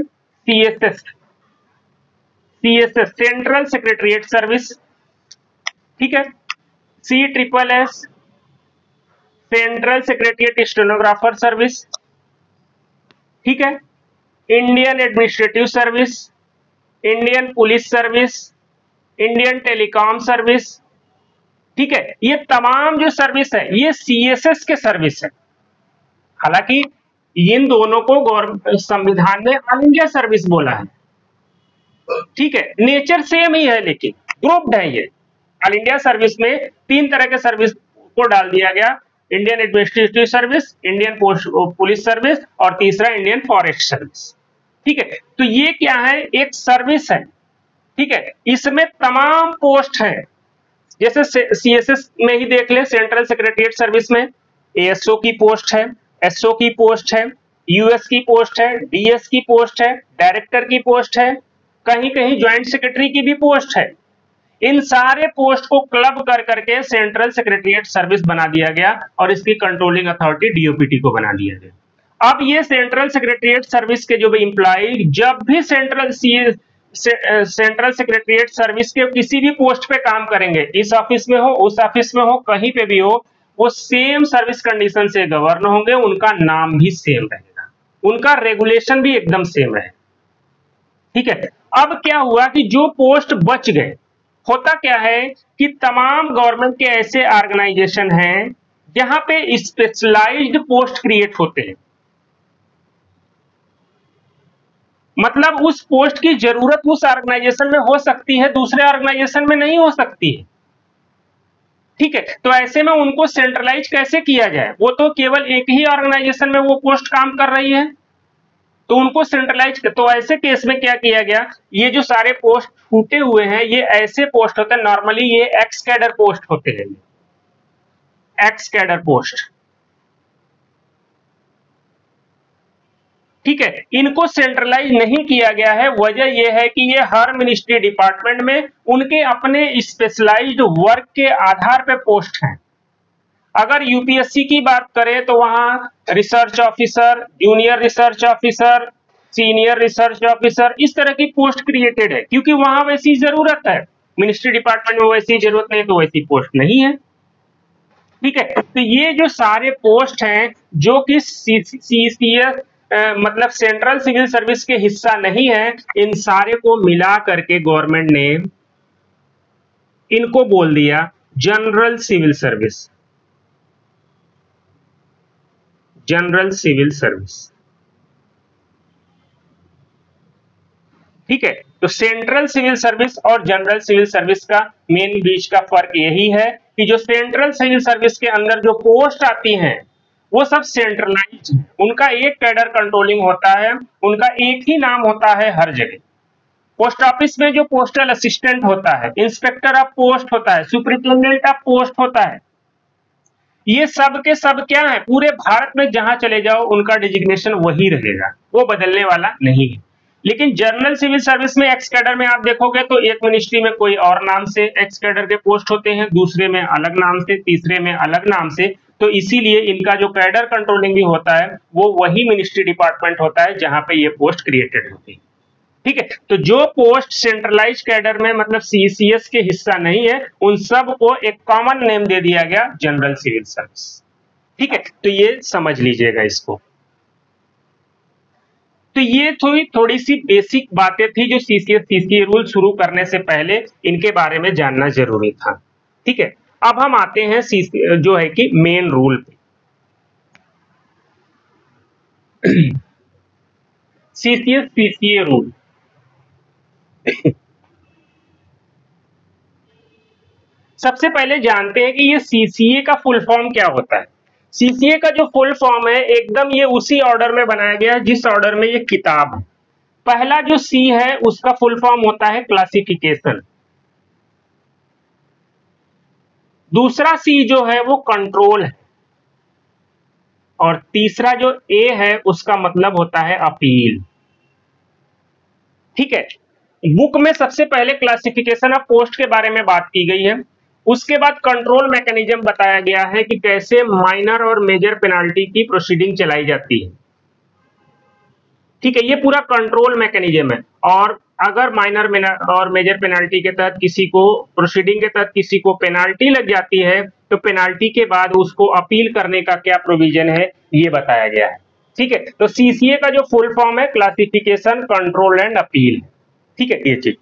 सीएसएस, सेंट्रल सेक्रेटरीट सर्विस, ठीक है, CSSS central secretariat stenographer service, ठीक है, Indian administrative service, Indian police service, Indian telecom service. ठीक है, ये तमाम जो सर्विस है ये सीएसएस के सर्विस है। हालांकि इन दोनों को संविधान ने ऑल इंडिया सर्विस बोला है। ठीक है, नेचर सेम ही है लेकिन ग्रुप्ड है ये। ऑल इंडिया सर्विस में 3 तरह के सर्विस को डाल दिया गया, Indian administrative service, Indian police service और तीसरा इंडियन फॉरेस्ट सर्विस। ठीक है, तो ये क्या है, एक सर्विस है। ठीक है, इसमें तमाम पोस्ट है, जैसे सीएसएस में ही देख ले, सेंट्रल सेक्रेटरीट सर्विस में एएसओ की पोस्ट है, एसओ की पोस्ट है, यूएस की पोस्ट है, डीएस की पोस्ट है, डायरेक्टर की पोस्ट है, कहीं कहीं ज्वाइंट सेक्रेटरी की भी पोस्ट है। इन सारे पोस्ट को क्लब कर करके सेंट्रल सेक्रेटरीट सर्विस बना दिया गया और इसकी कंट्रोलिंग अथॉरिटी डीओपीटी को बना दिया गया। अब ये सेंट्रल सेक्रेटरीट सर्विस के जो भी इंप्लॉय जब भी सेंट्रल सेक्रेटरीट सर्विस के किसी भी पोस्ट पे काम करेंगे, इस ऑफिस में हो, उस ऑफिस में हो, कहीं पे भी हो, वो सेम सर्विस कंडीशन से गवर्न होंगे, उनका नाम भी सेम रहेगा, उनका रेगुलेशन भी एकदम सेम रहेगा। ठीक है, अब क्या हुआ कि जो पोस्ट बच गए, होता क्या है कि तमाम गवर्नमेंट के ऐसे ऑर्गेनाइजेशन हैं जहां पे स्पेशलाइज्ड पोस्ट क्रिएट होते हैं, मतलब उस पोस्ट की जरूरत उस ऑर्गेनाइजेशन में हो सकती है, दूसरे ऑर्गेनाइजेशन में नहीं हो सकती है। ठीक है, तो ऐसे में उनको सेंट्रलाइज कैसे किया जाए, वो तो केवल एक ही ऑर्गेनाइजेशन में वो पोस्ट काम कर रही है, तो उनको सेंट्रलाइज। तो ऐसे केस में क्या किया गया, ये जो सारे पोस्ट छूटे हुए हैं ये ऐसे पोस्ट होते हैं, नॉर्मली ये एक्स कैडर पोस्ट होते हैं, एक्स कैडर पोस्ट। ठीक है, इनको सेंट्रलाइज नहीं किया गया है, वजह यह है कि ये हर मिनिस्ट्री डिपार्टमेंट में उनके अपने स्पेशलाइज्ड वर्क के आधार पर पोस्ट हैं। अगर यूपीएससी की बात करें तो वहां research officer, junior research officer, senior research officer, इस तरह की पोस्ट क्रिएटेड है, क्योंकि वहां वैसी जरूरत है। मिनिस्ट्री डिपार्टमेंट में वैसी जरूरत नहीं, तो वैसी पोस्ट नहीं है। ठीक है, तो ये जो सारे पोस्ट हैं जो कि सीसीएस मतलब सेंट्रल सिविल सर्विस के हिस्सा नहीं है, इन सारे को मिला करके गवर्नमेंट ने इनको बोल दिया general civil service, general civil service. ठीक है, तो सेंट्रल सिविल सर्विस और जनरल सिविल सर्विस का मेन बीच का फर्क यही है कि जो सेंट्रल सिविल सर्विस के अंदर जो पोस्ट आती हैं वो सब सेंट्रलाइज्ड है, उनका एक कैडर कंट्रोलिंग होता है, उनका एक ही नाम होता है हर जगह। पोस्ट ऑफिस में जो पोस्टल असिस्टेंट होता है, इंस्पेक्टर ऑफ पोस्ट होता है, सुपरिटेंडेंट ऑफ पोस्ट होता है, ये सब के सब क्या है, पूरे भारत में जहां चले जाओ उनका डिजिग्नेशन वही रहेगा, वो बदलने वाला नहीं है। लेकिन जनरल सिविल सर्विस में एक्स कैडर में आप देखोगे तो एक मिनिस्ट्री में कोई और नाम से एक्स कैडर के पोस्ट होते हैं, दूसरे में अलग नाम से, तीसरे में अलग नाम से, तो इसीलिए इनका जो कैडर कंट्रोलिंग भी होता है वो वही मिनिस्ट्री डिपार्टमेंट होता है जहां पे ये पोस्ट क्रिएटेड होती है। ठीक है, तो जो पोस्ट सेंट्रलाइज कैडर में मतलब सीसीएस के हिस्सा नहीं है, उन सब को एक कॉमन नेम दे दिया गया, जनरल सिविल सर्विस। ठीक है, तो ये समझ लीजिएगा इसको। तो ये थोड़ी सी बेसिक बातें थी जो सीसीएस सीसीए रूल शुरू करने से पहले इनके बारे में जानना जरूरी था। ठीक है, अब हम आते हैं जो है कि मेन रूल पे। सीसीएस सीसीए रूल सबसे पहले जानते हैं कि ये सीसीए का फुल फॉर्म क्या होता है। सीसीए का जो फुल फॉर्म है एकदम ये उसी ऑर्डर में बनाया गया है जिस ऑर्डर में ये किताब है। पहला जो सी है उसका फुल फॉर्म होता है क्लासिफिकेशन, दूसरा सी जो है वो कंट्रोल है, और तीसरा जो ए है उसका मतलब होता है अपील। ठीक है, बुक में सबसे पहले क्लासिफिकेशन ऑफ पोस्ट के बारे में बात की गई है, उसके बाद कंट्रोल मैकेनिज्म बताया गया है कि कैसे माइनर और मेजर पेनाल्टी की प्रोसीडिंग चलाई जाती है। ठीक है, ये पूरा कंट्रोल मैकेनिज्म है, और अगर माइनर और मेजर पेनाल्टी के तहत किसी को प्रोसीडिंग के तहत किसी को पेनाल्टी लग जाती है तो पेनाल्टी के बाद उसको अपील करने का क्या प्रोविजन है ये बताया गया है। ठीक है, तो सीसीए का जो फुल फॉर्म है क्लासिफिकेशन, कंट्रोल एंड अपील। ठीक है, ये चीज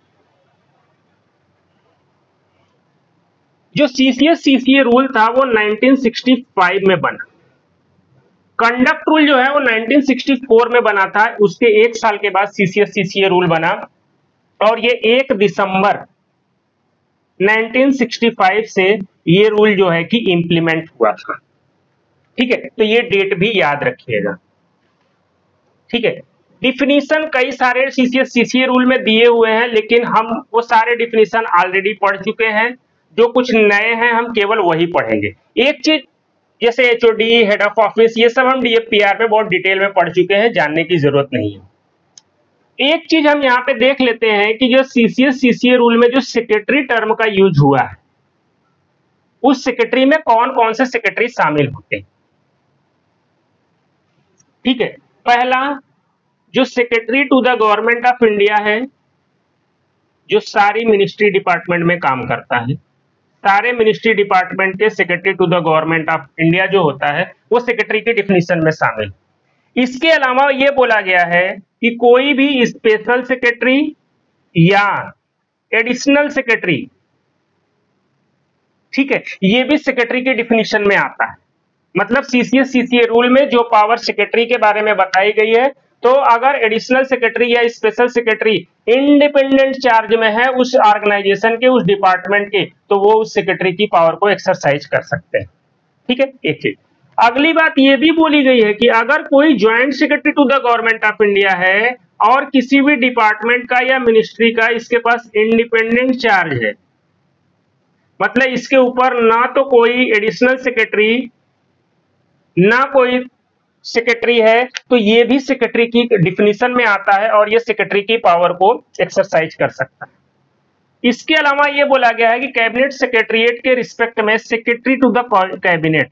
जो सीसीए रूल था वो 1965 में बना। कंडक्ट रूल जो है वो 1964 में बना था, उसके एक साल के बाद सीसीए रूल बना और ये 1 दिसंबर 1965 से ये रूल जो है कि इंप्लीमेंट हुआ था। ठीक है, तो ये डेट भी याद रखिएगा। ठीक है, डिफिनीशन कई सारे सीसीए रूल में दिए हुए हैं, लेकिन हम वो सारे डिफिनीशन ऑलरेडी पढ़ चुके हैं। जो कुछ नए हैं हम केवल वही पढ़ेंगे। एक चीज जैसे एचओडी, हेड ऑफ ऑफिस, ये सब हम डीएफपीआर में बहुत डिटेल में पढ़ चुके हैं, जानने की जरूरत नहीं है। एक चीज हम यहाँ पे देख लेते हैं कि जो सीसीए रूल में जो सेक्रेटरी टर्म का यूज हुआ है, उस सेक्रेटरी में कौन कौन से सेक्रेटरी शामिल होते हैं। ठीक है, पहला जो secretary to the government of India है, जो सारी मिनिस्ट्री डिपार्टमेंट में काम करता है, सारे मिनिस्ट्री डिपार्टमेंट के secretary to the government of India जो होता है वो सेक्रेटरी के डिफिनीशन में शामिल। इसके अलावा ये बोला गया है कि कोई भी स्पेशल सेक्रेटरी या एडिशनल सेक्रेटरी, ठीक है, ये भी सेक्रेटरी के डिफिनीशन में आता है। मतलब सीसीए रूल में जो पावर सेक्रेटरी के बारे में बताई गई है, तो अगर एडिशनल सेक्रेटरी या स्पेशल सेक्रेटरी इंडिपेंडेंट चार्ज में है उस ऑर्गेनाइजेशन के, उस डिपार्टमेंट के, तो वो उस सेक्रेटरी की पावर को एक्सरसाइज कर सकते हैं। ठीक है, एक चीज। अगली बात ये भी बोली गई है कि अगर कोई joint secretary to the government of India है और किसी भी डिपार्टमेंट का या मिनिस्ट्री का इसके पास इंडिपेंडेंट चार्ज है, मतलब इसके ऊपर ना तो कोई एडिशनल सेक्रेटरी ना कोई सेक्रेटरी है, तो ये भी सेक्रेटरी की डिफिनीशन में आता है और ये सेक्रेटरी की पावर को एक्सरसाइज कर सकता है। इसके अलावा ये बोला गया है कि कैबिनेट सेक्रेटरीट के रिस्पेक्ट में सेक्रेटरी टू द कैबिनेट,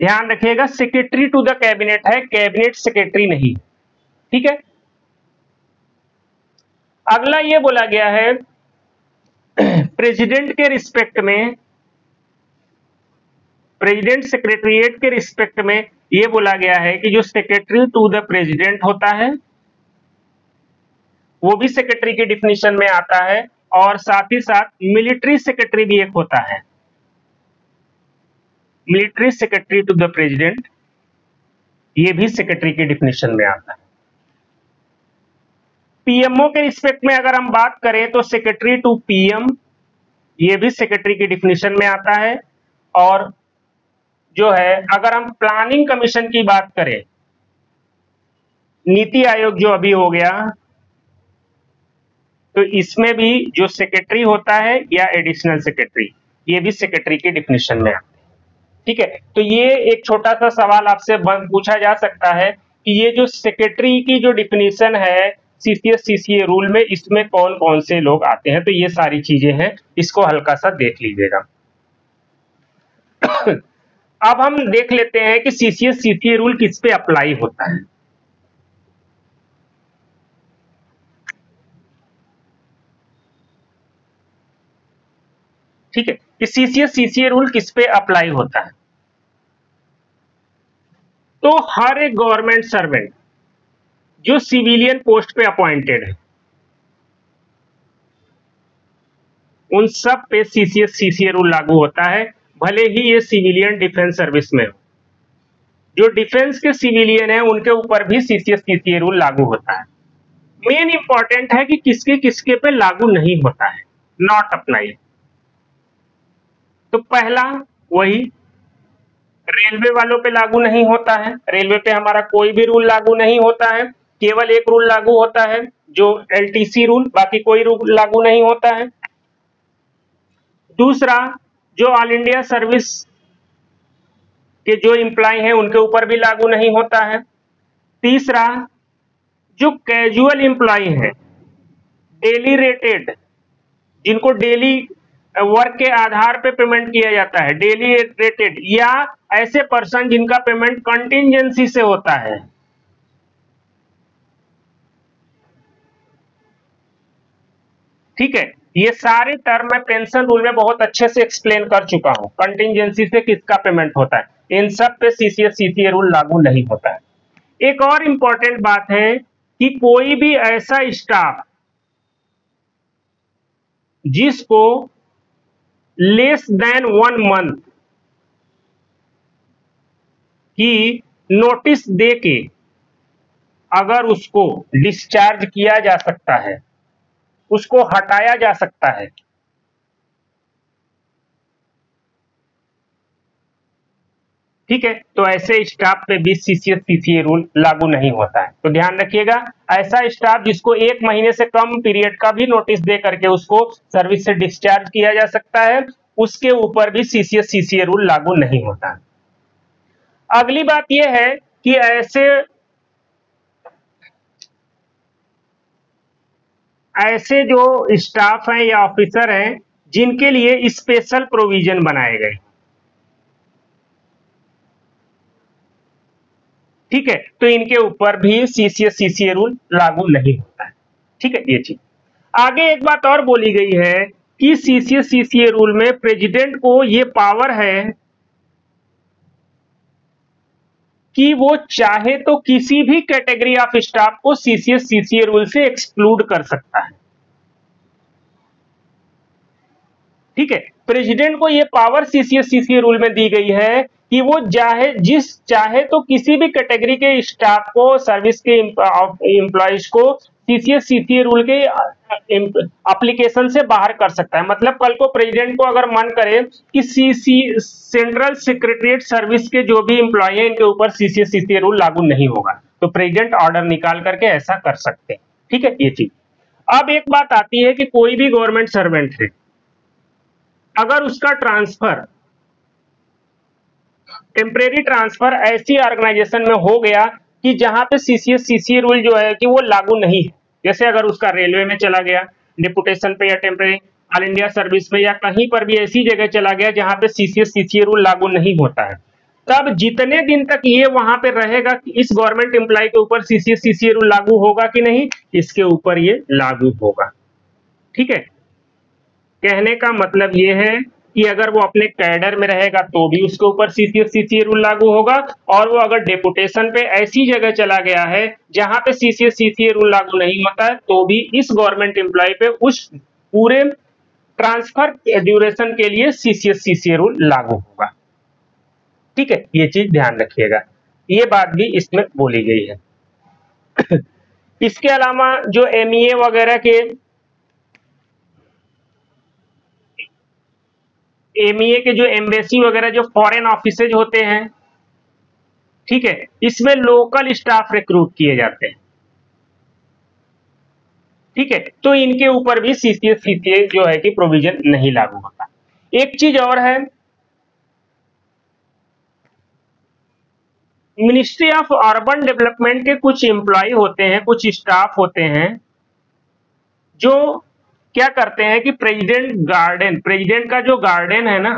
ध्यान रखिएगा सेक्रेटरी टू द कैबिनेट है, कैबिनेट सेक्रेटरी नहीं। ठीक है, अगला ये बोला गया है प्रेसिडेंट के रिस्पेक्ट में, प्रेसिडेंट सेक्रेटरीट के रिस्पेक्ट में ये बोला गया है कि जो सेक्रेटरी टू द प्रेसिडेंट होता है वो भी सेक्रेटरी की डिफिनीशन में आता है, और साथ ही साथ मिलिट्री सेक्रेटरी भी एक होता है, military secretary to the president, ये भी सेक्रेटरी की डिफिनीशन में आता है। पीएमओ के रिस्पेक्ट में अगर हम बात करें तो सेक्रेटरी टू पीएम, ये भी सेक्रेटरी की डिफिनीशन में आता है। और जो है अगर हम प्लानिंग कमीशन की बात करें, नीति आयोग जो अभी हो गया, तो इसमें भी जो सेक्रेटरी होता है या एडिशनल सेक्रेटरी, ये भी सेक्रेटरी की डिफिनीशन में आता है। ठीक है, तो ये एक छोटा सा सवाल आपसे पूछा जा सकता है कि ये जो सेक्रेटरी की जो डिफिनीशन है सीसीए रूल में, इसमें कौन कौन से लोग आते हैं। तो ये सारी चीजें हैं, इसको हल्का सा देख लीजिएगा। अब हम देख लेते हैं कि सीसीए रूल किस पे अप्लाई होता है। ठीक है, कि सीसीए रूल किस पे अप्लाई होता है। तो हर एक गवर्नमेंट सर्वेंट जो सिविलियन पोस्ट पे अपॉइंटेड है, उन सब पे सीसीए रूल लागू होता है, भले ही ये सिविलियन डिफेंस सर्विस में हो। जो डिफेंस के सिविलियन है उनके ऊपर भी सीसीए रूल लागू होता है। मेन इंपॉर्टेंट है कि किसके किसके पे लागू नहीं होता है, नॉट अप्लाई। तो पहला वही रेलवे वालों पे लागू नहीं होता है, रेलवे पे हमारा कोई भी रूल लागू नहीं होता है, केवल एक रूल लागू होता है जो एलटीसी रूल, बाकी कोई रूल लागू नहीं होता है। दूसरा, जो ऑल इंडिया सर्विस के जो एम्प्लॉय हैं उनके ऊपर भी लागू नहीं होता है। तीसरा, जो कैजुअल एम्प्लॉय हैं, डेली रेटेड, जिनको डेली वर्क के आधार पे पेमेंट किया जाता है, डेली रेटेड, या ऐसे पर्सन जिनका पेमेंट कंटिंजेंसी से होता है। ठीक है, ये सारे टर्म मैं पेंशन रूल में बहुत अच्छे से एक्सप्लेन कर चुका हूं, कंटिंजेंसी से किसका पेमेंट होता है। इन सब पे सीसीएस सीसीए रूल लागू नहीं होता है। एक और इंपॉर्टेंट बात है कि कोई भी ऐसा स्टाफ जिसको लेस देन 1 मंथ की नोटिस देके अगर उसको डिस्चार्ज किया जा सकता है, उसको हटाया जा सकता है, ठीक है, तो ऐसे स्टाफ पे भी सीसीएस सीसीए रूल लागू नहीं होता है। तो ध्यान रखिएगा, ऐसा स्टाफ जिसको 1 महीने से कम पीरियड का भी नोटिस दे करके उसको सर्विस से डिस्चार्ज किया जा सकता है, उसके ऊपर भी सीसीएस सीसीए रूल लागू नहीं होता है। अगली बात यह है कि ऐसे जो स्टाफ हैं या ऑफिसर हैं जिनके लिए स्पेशल प्रोविजन बनाए गए, ठीक है, तो इनके ऊपर भी सीसीएस सीसीए रूल लागू नहीं होता है। ठीक है, ये चीज आगे एक बात और बोली गई है कि सीसीएस सीसीए रूल में प्रेसिडेंट को ये पावर है कि वो चाहे तो किसी भी कैटेगरी ऑफ स्टाफ को सीसीएस सीसीए रूल से एक्सक्लूड कर सकता है। ठीक है, प्रेसिडेंट को ये पावर सीसीएस सीसीए रूल में दी गई है कि वो चाहे तो किसी भी कैटेगरी के स्टाफ को, सर्विस के एम्प्लॉइज को सीसीएस सीसीए रूल के एप्लीकेशन से बाहर कर सकता है। मतलब कल को प्रेसिडेंट को अगर मन करे कि सेंट्रल सेक्रेटरीट सर्विस के जो भी एम्प्लॉय है इनके ऊपर सीसीएस सीसीए रूल लागू नहीं होगा, तो प्रेसिडेंट ऑर्डर निकाल करके ऐसा कर सकते हैं। ठीक है, ये चीज। अब एक बात आती है कि कोई भी गवर्नमेंट सर्वेंट है, अगर उसका ट्रांसफर, टेम्परेरी ट्रांसफर ऐसी ऑर्गेनाइजेशन में हो गया कि जहां पे सीसीएस सीसीए रूल जो है कि वो लागू नहीं है, जैसे अगर उसका रेलवे में चला गया डिपुटेशन पे, या टेम्परेरी ऑल इंडिया सर्विस में, या कहीं पर भी ऐसी जगह चला गया जहां पे सीसीएस सीसीए रूल लागू नहीं होता है, तब जितने दिन तक ये वहां पे रहेगा कि इस गवर्नमेंट एम्प्लॉय के ऊपर सीसीएस सीसीए रूल लागू होगा कि नहीं, इसके ऊपर ये लागू होगा। ठीक है, कहने का मतलब ये है कि अगर वो अपने कैडर में रहेगा तो भी उसके ऊपर सीसीएस सीसीए रूल लागू होगा, और वो अगर डेपुटेशन पे ऐसी जगह चला गया है जहां पे सीसीएस सीसीए रूल लागू नहीं होता है, तो भी इस गवर्नमेंट एम्प्लॉय पे उस पूरे ट्रांसफर ड्यूरेशन के लिए सीसीएस सीसीए रूल लागू होगा। ठीक है, ये चीज ध्यान रखिएगा, ये बात भी इसमें बोली गई है। इसके अलावा जो एमईए वगैरह के, एमईए के जो एम्बेसी वगैरह जो फॉरेन ऑफिसेज होते हैं, ठीक है, इसमें लोकल स्टाफ रिक्रूट किए जाते हैं। ठीक है, तो इनके ऊपर भी सीसीएस सीसीए जो है कि प्रोविजन नहीं लागू होता। एक चीज और है, मिनिस्ट्री ऑफ अर्बन डेवलपमेंट के कुछ एम्प्लॉय होते हैं, कुछ स्टाफ होते हैं जो क्या करते हैं कि प्रेसिडेंट का जो गार्डन है ना,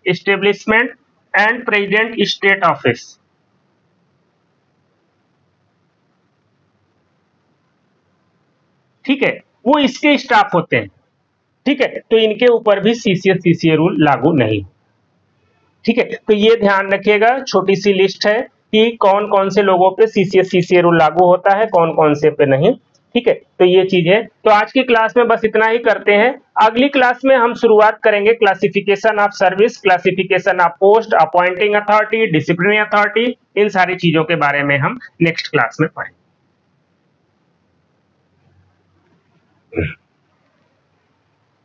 establishment and president state office, ठीक है, वो इसके स्टाफ होते हैं। ठीक है, तो इनके ऊपर भी सीसीएस सीसीए रूल लागू नहीं। ठीक है, तो ये ध्यान रखिएगा, छोटी सी लिस्ट है कि कौन कौन से लोगों पे सीसीएस सीसीए रूल लागू होता है, कौन कौन से पे नहीं। ठीक है, तो ये चीज है। तो आज की क्लास में बस इतना ही करते हैं। अगली क्लास में हम शुरुआत करेंगे classification of service, classification of post, appointing authority, disciplinary authority, इन सारी चीजों के बारे में हम नेक्स्ट क्लास में पढ़ेंगे।